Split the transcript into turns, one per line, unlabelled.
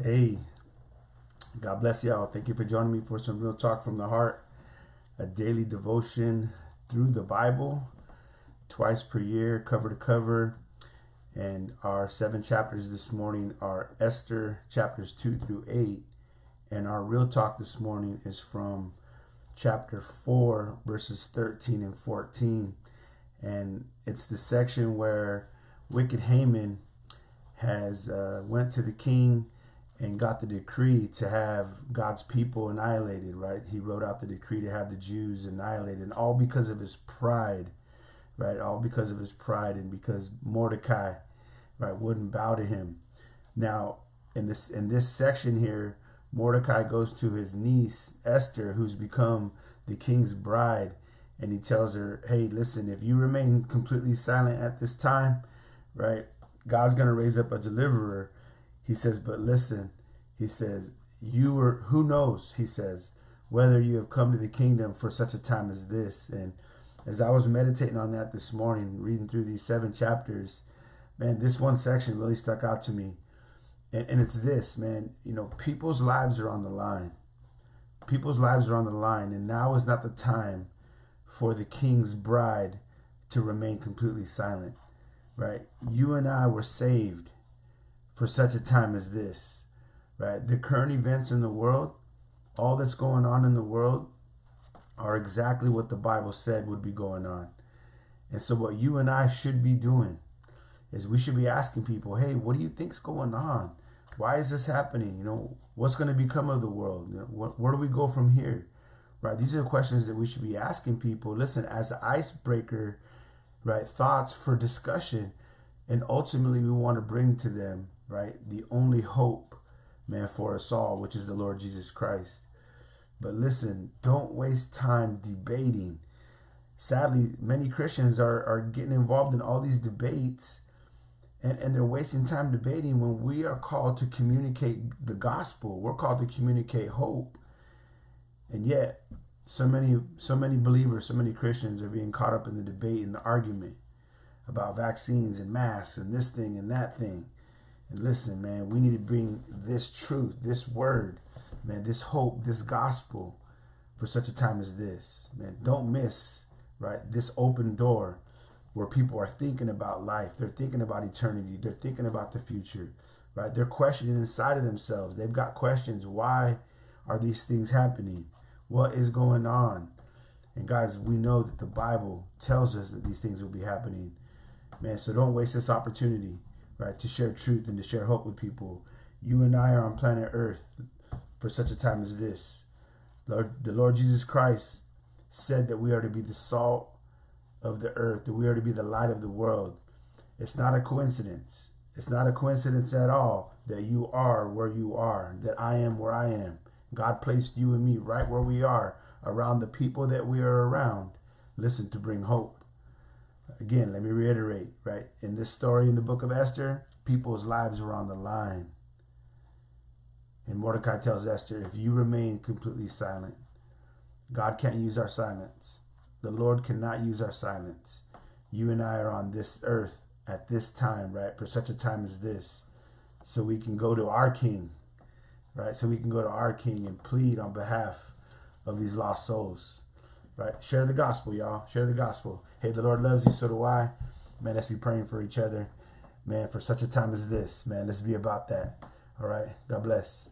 Hey, God bless y'all. Thank you for joining me for some real talk from the heart, a daily devotion through the Bible, twice per year, cover to cover. And our 7 chapters this morning are Esther chapters 2 through 8. And our real talk this morning is from chapter 4, verses 13 and 14. And it's the section where wicked Haman has went to the king and got the decree to have God's people annihilated, right? He wrote out the decree to have the Jews annihilated, and all because of his pride, right? All because of his pride, and because Mordecai, right, wouldn't bow to him. Now, in this section here, Mordecai goes to his niece Esther, who's become the king's bride, and he tells her, "Hey, listen, if you remain completely silent at this time, right, God's going to raise up a deliverer." He says, "But listen," he says, who knows, he says, "whether you have come to the kingdom for such a time as this." And as I was meditating on that this morning, reading through these 7 chapters, man, this one section really stuck out to me. And it's this, man, people's lives are on the line. People's lives are on the line. And now is not the time for the king's bride to remain completely silent, right? You and I were saved for such a time as this, right? The current events in the world, all that's going on in the world, are exactly what the Bible said would be going on. And so what you and I should be doing is we should be asking people, hey, what do you think's going on? Why is this happening? What's going to become of the world? Where do we go from here? Right? These are the questions that we should be asking people. Listen, as an icebreaker, right? Thoughts for discussion. And ultimately we want to bring to them, right, the only hope, man, for us all, which is the Lord Jesus Christ. But listen, don't waste time debating. Sadly, many Christians are getting involved in all these debates, and they're wasting time debating when we are called to communicate the gospel. We're called to communicate hope. And yet, so many believers, so many Christians are being caught up in the debate and the argument about vaccines and masks and this thing and that thing. And listen, man, we need to bring this truth, this word, man, this hope, this gospel for such a time as this. Man, don't miss, right, this open door where people are thinking about life. They're thinking about eternity. They're thinking about the future, right? They're questioning inside of themselves. They've got questions. Why are these things happening? What is going on? And guys, we know that the Bible tells us that these things will be happening. Man, so don't waste this opportunity, right, to share truth and to share hope with people. You and I are on planet Earth for such a time as this. The Lord Jesus Christ said that we are to be the salt of the earth, that we are to be the light of the world. It's not a coincidence. It's not a coincidence at all that you are where you are, that I am where I am. God placed you and me right where we are, around the people that we are around. Listen, to bring hope. Again, let me reiterate, right? In this story in the book of Esther, people's lives were on the line. And Mordecai tells Esther, if you remain completely silent, God can't use our silence. The Lord cannot use our silence. You and I are on this earth at this time, right? For such a time as this. So we can go to our King, right? So we can go to our King and plead on behalf of these lost souls. Right? Share the gospel, y'all. Share the gospel. Hey, the Lord loves you, so do I. Man, let's be praying for each other. Man, for such a time as this, man, let's be about that. All right? God bless.